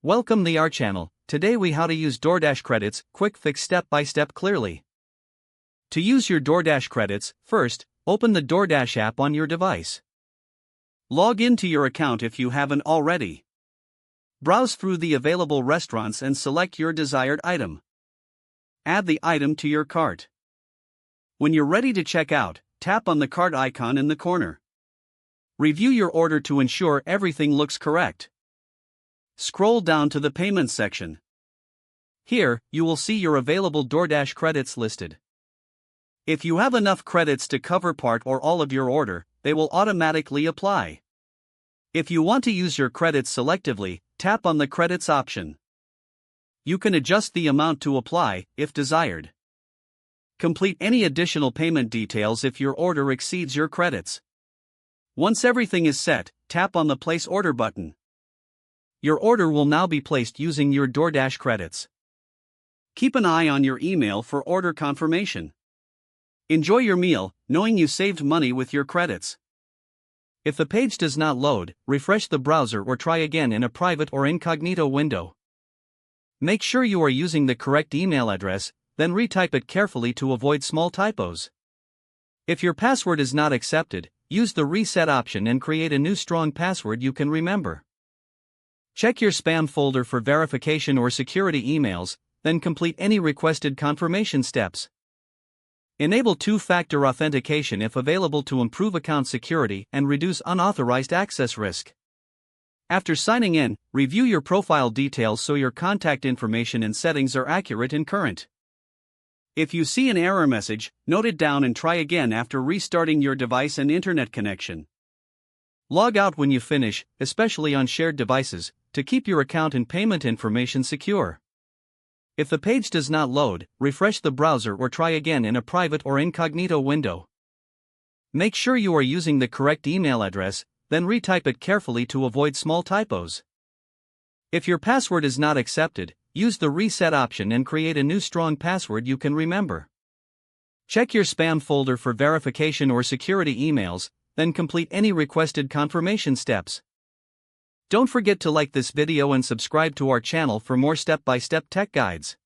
Welcome to our channel. Today we how to use DoorDash credits, quick fix step by step clearly. To use your DoorDash credits, first, open the DoorDash app on your device. Log into your account if you haven't already. Browse through the available restaurants and select your desired item. Add the item to your cart. When you're ready to check out, tap on the cart icon in the corner. Review your order to ensure everything looks correct. Scroll down to the payments section. Here, you will see your available DoorDash credits listed. If you have enough credits to cover part or all of your order, they will automatically apply. If you want to use your credits selectively, tap on the credits option. You can adjust the amount to apply, if desired. Complete any additional payment details if your order exceeds your credits. Once everything is set, tap on the Place Order button. Your order will now be placed using your DoorDash credits. Keep an eye on your email for order confirmation. Enjoy your meal, knowing you saved money with your credits. If the page does not load, refresh the browser or try again in a private or incognito window. Make sure you are using the correct email address, then retype it carefully to avoid small typos. If your password is not accepted, use the reset option and create a new strong password you can remember. Check your spam folder for verification or security emails, then complete any requested confirmation steps. Enable two-factor authentication if available to improve account security and reduce unauthorized access risk. After signing in, review your profile details so your contact information and settings are accurate and current. If you see an error message, note it down and try again after restarting your device and internet connection. Log out when you finish, especially on shared devices, to keep your account and payment information secure. If the page does not load, refresh the browser or try again in a private or incognito window. Make sure you are using the correct email address, then retype it carefully to avoid small typos. If your password is not accepted, use the reset option and create a new strong password you can remember. Check your spam folder for verification or security emails, then complete any requested confirmation steps. Don't forget to like this video and subscribe to our channel for more step-by-step tech guides.